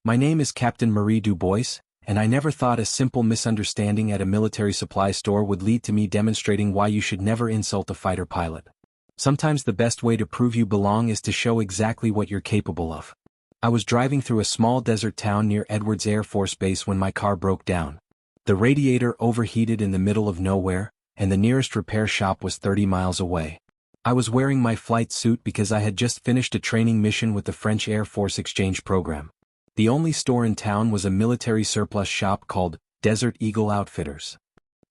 My name is Captain Marie Dubois, and I never thought a simple misunderstanding at a military supply store would lead to me demonstrating why you should never insult a fighter pilot. Sometimes the best way to prove you belong is to show exactly what you're capable of. I was driving through a small desert town near Edwards Air Force Base when my car broke down. The radiator overheated in the middle of nowhere, and the nearest repair shop was 30 miles away. I was wearing my flight suit because I had just finished a training mission with the French Air Force exchange program. The only store in town was a military surplus shop called Desert Eagle Outfitters.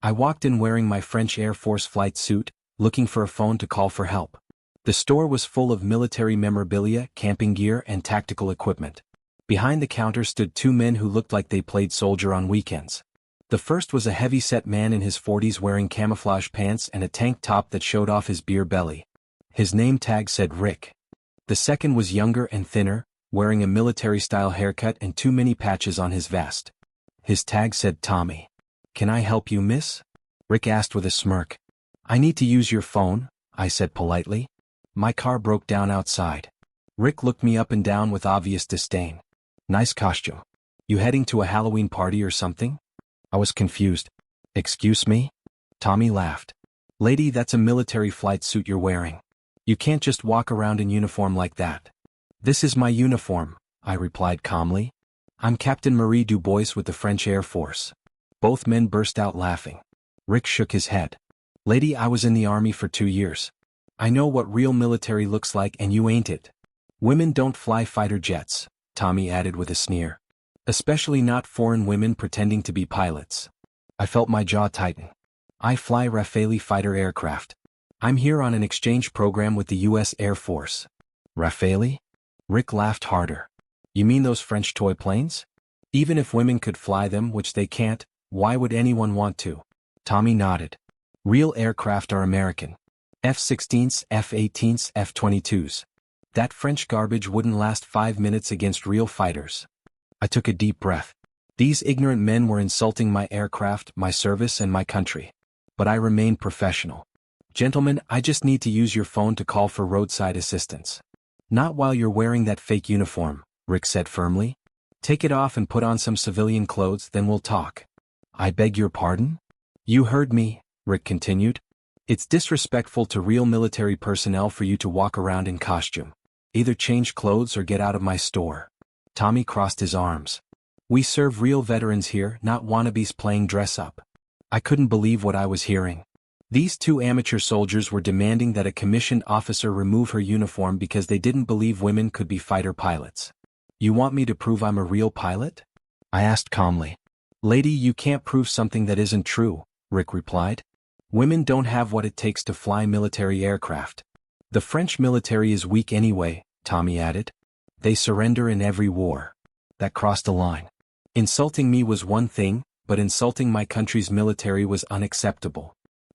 I walked in wearing my French Air Force flight suit, looking for a phone to call for help. The store was full of military memorabilia, camping gear, and tactical equipment. Behind the counter stood two men who looked like they played soldier on weekends. The first was a heavy-set man in his 40s wearing camouflage pants and a tank top that showed off his beer belly. His name tag said Rick. The second was younger and thinner, wearing a military-style haircut and too many patches on his vest. His tag said Tommy. "Can I help you, miss?" Rick asked with a smirk. "I need to use your phone," I said politely. "My car broke down outside." Rick looked me up and down with obvious disdain. "Nice costume. You heading to a Halloween party or something?" I was confused. "Excuse me?" Tommy laughed. "Lady, that's a military flight suit you're wearing. You can't just walk around in uniform like that." "This is my uniform," I replied calmly. "I'm Captain Marie Dubois with the French Air Force." Both men burst out laughing. Rick shook his head. "Lady, I was in the Army for 2 years. I know what real military looks like and you ain't it." "Women don't fly fighter jets," Tommy added with a sneer. "Especially not foreign women pretending to be pilots." I felt my jaw tighten. "I fly Rafael fighter aircraft. I'm here on an exchange program with the U.S. Air Force." "Rafael?" Rick laughed harder. "You mean those French toy planes? Even if women could fly them, which they can't, why would anyone want to?" Tommy nodded. "Real aircraft are American. F-16s, F-18s, F-22s. That French garbage wouldn't last 5 minutes against real fighters." I took a deep breath. These ignorant men were insulting my aircraft, my service, and my country. But I remained professional. "Gentlemen, I just need to use your phone to call for roadside assistance." "Not while you're wearing that fake uniform," Rick said firmly. "Take it off and put on some civilian clothes, then we'll talk." "I beg your pardon?" "You heard me," Rick continued. "It's disrespectful to real military personnel for you to walk around in costume. Either change clothes or get out of my store." Tommy crossed his arms. "We serve real veterans here, not wannabes playing dress-up." I couldn't believe what I was hearing. These two amateur soldiers were demanding that a commissioned officer remove her uniform because they didn't believe women could be fighter pilots. "You want me to prove I'm a real pilot?" I asked calmly. "Lady, you can't prove something that isn't true," Rick replied. "Women don't have what it takes to fly military aircraft." "The French military is weak anyway," Tommy added. "They surrender in every war." That crossed a line. Insulting me was one thing, but insulting my country's military was unacceptable.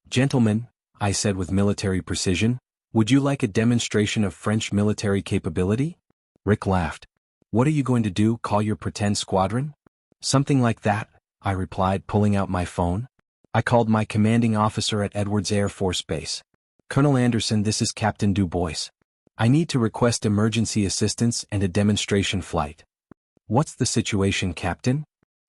"Gentlemen," I said with military precision, "would you like a demonstration of French military capability?" Rick laughed. "What are you going to do, call your pretend squadron?" "Something like that," I replied, pulling out my phone. I called my commanding officer at Edwards Air Force Base. "Colonel Anderson, this is Captain Dubois. I need to request emergency assistance and a demonstration flight." "What's the situation, Captain?"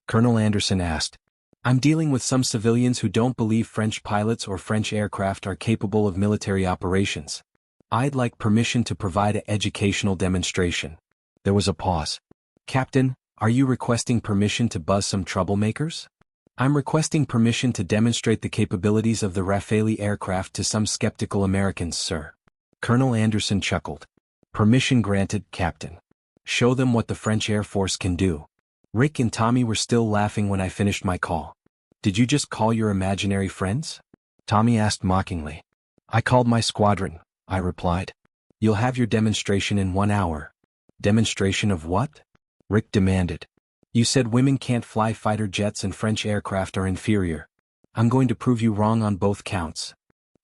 Colonel Anderson asked. "I'm dealing with some civilians who don't believe French pilots or French aircraft are capable of military operations. I'd like permission to provide an educational demonstration." There was a pause. "Captain, are you requesting permission to buzz some troublemakers?" "I'm requesting permission to demonstrate the capabilities of the Rafael aircraft to some skeptical Americans, sir." Colonel Anderson chuckled. "Permission granted, Captain. Show them what the French Air Force can do." Rick and Tommy were still laughing when I finished my call. "Did you just call your imaginary friends?" Tommy asked mockingly. "I called my squadron," I replied. "You'll have your demonstration in 1 hour." "Demonstration of what?" Rick demanded. "You said women can't fly fighter jets and French aircraft are inferior. I'm going to prove you wrong on both counts."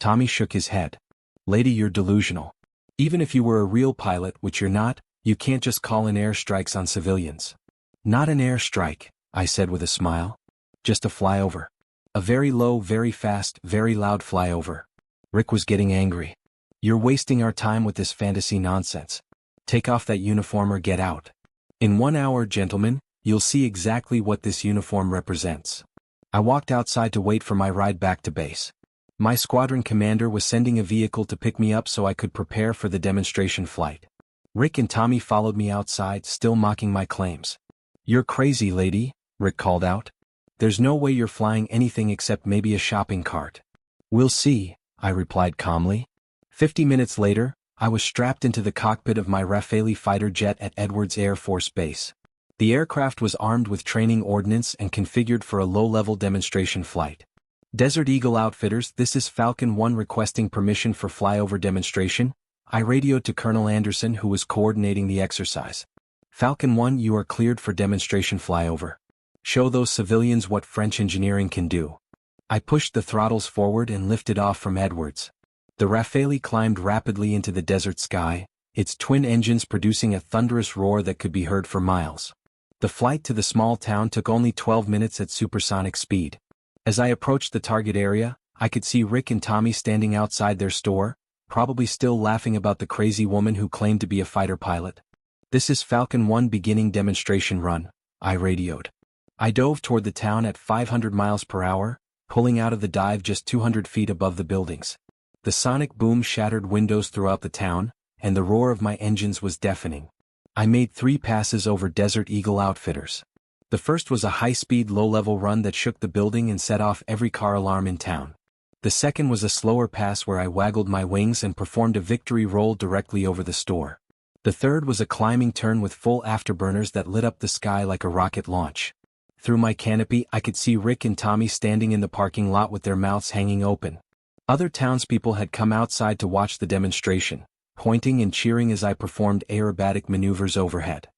Tommy shook his head. "Lady, you're delusional. Even if you were a real pilot, which you're not, you can't just call in airstrikes on civilians." "Not an airstrike," I said with a smile. "Just a flyover. A very low, very fast, very loud flyover." Rick was getting angry. "You're wasting our time with this fantasy nonsense. Take off that uniform or get out." In 1 hour, gentlemen, you'll see exactly what this uniform represents. I walked outside to wait for my ride back to base. My squadron commander was sending a vehicle to pick me up so I could prepare for the demonstration flight. Rick and Tommy followed me outside, still mocking my claims. "You're crazy, lady," Rick called out. "There's no way you're flying anything except maybe a shopping cart." "We'll see," I replied calmly. 50 minutes later, I was strapped into the cockpit of my Rafael fighter jet at Edwards Air Force Base. The aircraft was armed with training ordnance and configured for a low-level demonstration flight. "Desert Eagle Outfitters, this is Falcon 1 requesting permission for flyover demonstration," I radioed to Colonel Anderson, who was coordinating the exercise. "Falcon 1, you are cleared for demonstration flyover. Show those civilians what French engineering can do." I pushed the throttles forward and lifted off from Edwards. The Rafael climbed rapidly into the desert sky, its twin engines producing a thunderous roar that could be heard for miles. The flight to the small town took only 12 minutes at supersonic speed. As I approached the target area, I could see Rick and Tommy standing outside their store, probably still laughing about the crazy woman who claimed to be a fighter pilot. "This is Falcon 1 beginning demonstration run," I radioed. I dove toward the town at 500 miles per hour, pulling out of the dive just 200 feet above the buildings. The sonic boom shattered windows throughout the town, and the roar of my engines was deafening. I made 3 passes over Desert Eagle Outfitters. The first was a high-speed low-level run that shook the building and set off every car alarm in town. The second was a slower pass where I waggled my wings and performed a victory roll directly over the store. The third was a climbing turn with full afterburners that lit up the sky like a rocket launch. Through my canopy, I could see Rick and Tommy standing in the parking lot with their mouths hanging open. Other townspeople had come outside to watch the demonstration, pointing and cheering as I performed aerobatic maneuvers overhead.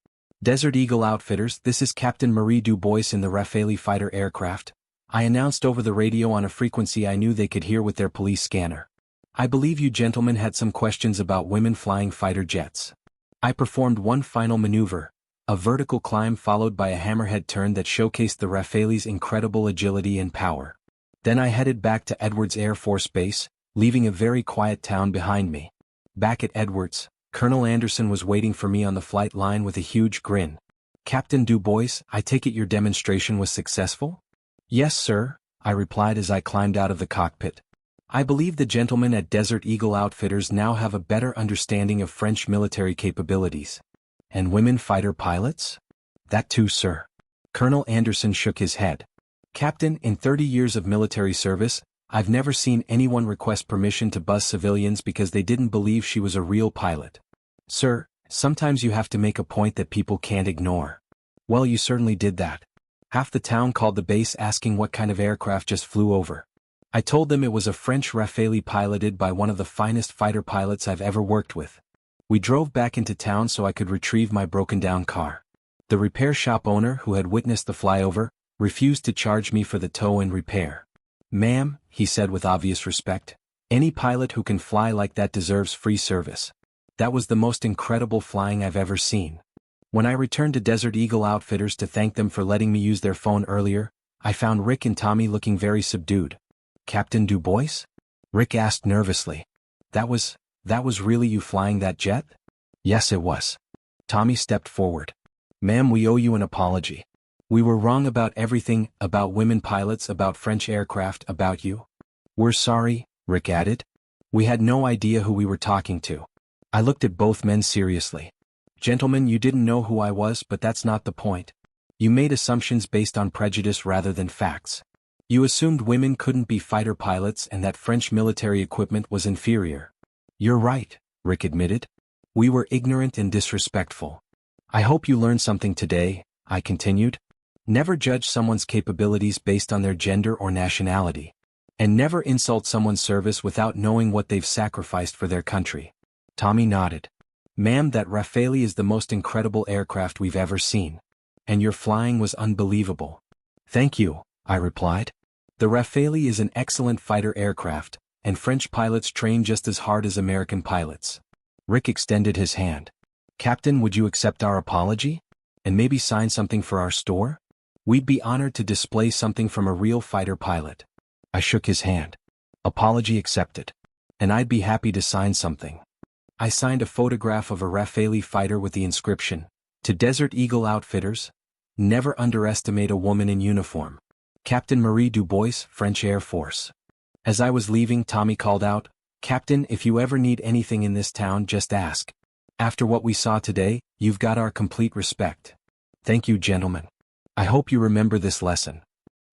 "Desert Eagle Outfitters, this is Captain Marie Dubois in the Rafael fighter aircraft," I announced over the radio on a frequency I knew they could hear with their police scanner. "I believe you gentlemen had some questions about women flying fighter jets." I performed one final maneuver, a vertical climb followed by a hammerhead turn that showcased the Rafael's incredible agility and power. Then I headed back to Edwards Air Force Base, leaving a very quiet town behind me. Back at Edwards, Colonel Anderson was waiting for me on the flight line with a huge grin. "Captain Dubois, I take it your demonstration was successful?" "Yes, sir," I replied as I climbed out of the cockpit. "I believe the gentlemen at Desert Eagle Outfitters now have a better understanding of French military capabilities." "And women fighter pilots?" "That too, sir." Colonel Anderson shook his head. "Captain, in 30 years of military service, I've never seen anyone request permission to buzz civilians because they didn't believe she was a real pilot. Sir, sometimes you have to make a point that people can't ignore." "Well, you certainly did that. Half the town called the base asking what kind of aircraft just flew over. I told them it was a French Rafael piloted by one of the finest fighter pilots I've ever worked with." We drove back into town so I could retrieve my broken-down car. The repair shop owner, who had witnessed the flyover, refused to charge me for the tow and repair. "Ma'am," he said with obvious respect, "any pilot who can fly like that deserves free service. That was the most incredible flying I've ever seen." When I returned to Desert Eagle Outfitters to thank them for letting me use their phone earlier, I found Rick and Tommy looking very subdued. "Captain Dubois?" Rick asked nervously. That was really you flying that jet?" "Yes, it was." Tommy stepped forward. "Ma'am, we owe you an apology. We were wrong about everything, about women pilots, about French aircraft, about you." "We're sorry," Rick added. "We had no idea who we were talking to." I looked at both men seriously. "Gentlemen, you didn't know who I was, but that's not the point. You made assumptions based on prejudice rather than facts. You assumed women couldn't be fighter pilots and that French military equipment was inferior." "You're right," Rick admitted. "We were ignorant and disrespectful. I hope you learned something today," I continued. "Never judge someone's capabilities based on their gender or nationality. And never insult someone's service without knowing what they've sacrificed for their country." Tommy nodded. "Ma'am, that Rafael is the most incredible aircraft we've ever seen. And your flying was unbelievable." "Thank you," I replied. "The Rafael is an excellent fighter aircraft, and French pilots train just as hard as American pilots." Rick extended his hand. "Captain, would you accept our apology? And maybe sign something for our store? We'd be honored to display something from a real fighter pilot." I shook his hand. "Apology accepted. And I'd be happy to sign something." I signed a photograph of a Rafael fighter with the inscription, To Desert Eagle Outfitters, never underestimate a woman in uniform. Captain Marie Dubois, French Air Force. As I was leaving, Tommy called out, "Captain, if you ever need anything in this town, just ask. After what we saw today, you've got our complete respect." Thank you, gentlemen. I hope you remember this lesson.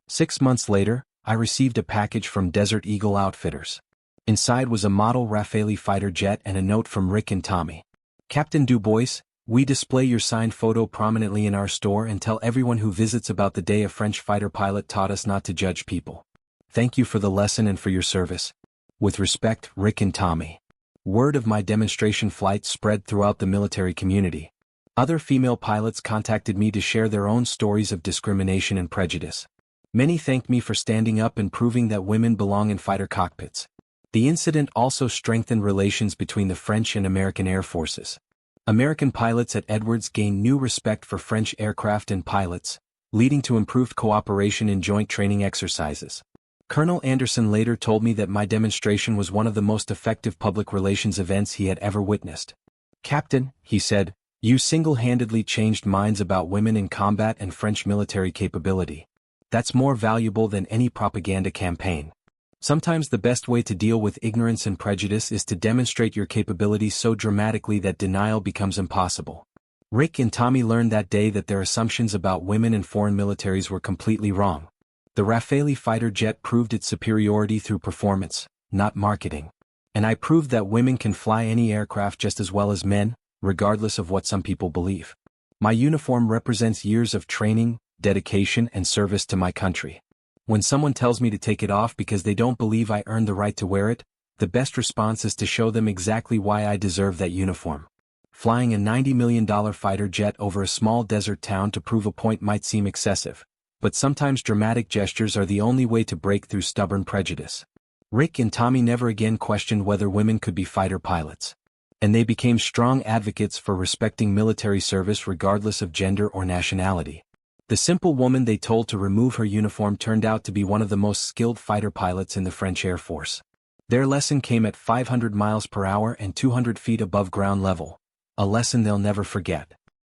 6 months later, I received a package from Desert Eagle Outfitters. Inside was a model Rafael fighter jet and a note from Rick and Tommy. "Captain Dubois, we display your signed photo prominently in our store and tell everyone who visits about the day a French fighter pilot taught us not to judge people. Thank you for the lesson and for your service. With respect, Rick and Tommy." Word of my demonstration flight spread throughout the military community. Other female pilots contacted me to share their own stories of discrimination and prejudice. Many thanked me for standing up and proving that women belong in fighter cockpits. The incident also strengthened relations between the French and American air forces. American pilots at Edwards gained new respect for French aircraft and pilots, leading to improved cooperation in joint training exercises. Colonel Anderson later told me that my demonstration was one of the most effective public relations events he had ever witnessed. "Captain," he said, "you single-handedly changed minds about women in combat and French military capability. That's more valuable than any propaganda campaign." Sometimes the best way to deal with ignorance and prejudice is to demonstrate your capabilities so dramatically that denial becomes impossible. Rick and Tommy learned that day that their assumptions about women in foreign militaries were completely wrong. The Rafael fighter jet proved its superiority through performance, not marketing. And I proved that women can fly any aircraft just as well as men, regardless of what some people believe. My uniform represents years of training, dedication, and service to my country. When someone tells me to take it off because they don't believe I earned the right to wear it, the best response is to show them exactly why I deserve that uniform. Flying a $90 million fighter jet over a small desert town to prove a point might seem excessive, but sometimes dramatic gestures are the only way to break through stubborn prejudice. Rick and Tommy never again questioned whether women could be fighter pilots. And they became strong advocates for respecting military service regardless of gender or nationality. The simple woman they told to remove her uniform turned out to be one of the most skilled fighter pilots in the French Air Force. Their lesson came at 500 miles per hour and 200 feet above ground level, a lesson they'll never forget.